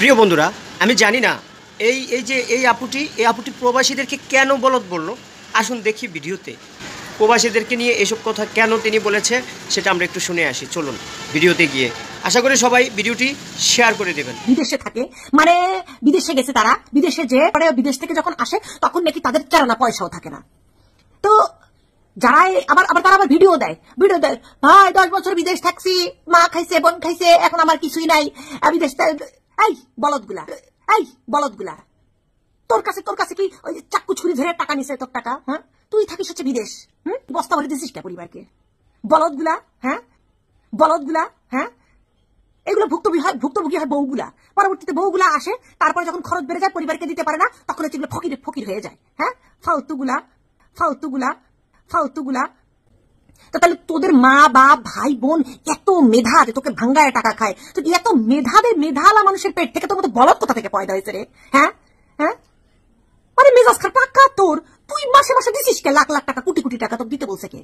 প্রিয় বন্ধুরা, আমি জানি না এই আপুটি প্রবাসীদেরকে কেন বলদ বললো। আসুন দেখি ভিডিওতে প্রবাসীদেরকে নিয়ে এসব কথা কেন তিনি বলেছে, সেটা আমরা একটু শুনে আসি। চলুন ভিডিওতে গিয়ে। আশা করি সবাই ভিডিওটি শেয়ার করে দেবেন। বিদেশে থাকে, মানে বিদেশে গেছে তারা, বিদেশে যে বিদেশ থেকে যখন আসে তখন নাকি তাদের চারানা পয়সাও থাকে না। তো যারা আবার তারা আবার ভিডিও দেয় ভাই 10 বছর বিদেশ থাকছি, মা খাইছে, বোন খাইছে, এখন আমার কিছুই নাই বিদেশ। এই বলদগুলা তোর কাছে কি ওই চাকু ছুরি ধরে টাকা নিছে? তোর টাকা, হ্যাঁ? তুই থাকিস হচ্ছে বিদেশ, বস্তা ভরে দিছিস কে পরিবারকে? বলদগুলা, হ্যাঁ, এগুলো ভুক্তভোগী হয় বউগুলা। পরবর্তীতে বউগুলা আসে, তারপরে যখন খরচ বেড়ে যায়, পরিবারকে দিতে পারে না, তখন হচ্ছে ফকির হয়ে যায়। হ্যাঁ, ফালতুগুলা। তো তাহলে তোদের মা বাপ ভাই বোন এত মেধা যে তোকে ভাঙ্গায় টাকা খায়, তো এত মেধালা মানুষের পেট থেকে তোর মতো বলদ কোথা থেকে পয়দা হয়েছে রে? হ্যাঁ, আরে মেজাজ খারাপ টাকা তোর, তুই মাসে মাসে দিছিস কে? লাখ লাখ টাকা, কোটি কোটি টাকা তোর দিতে বলছে কে?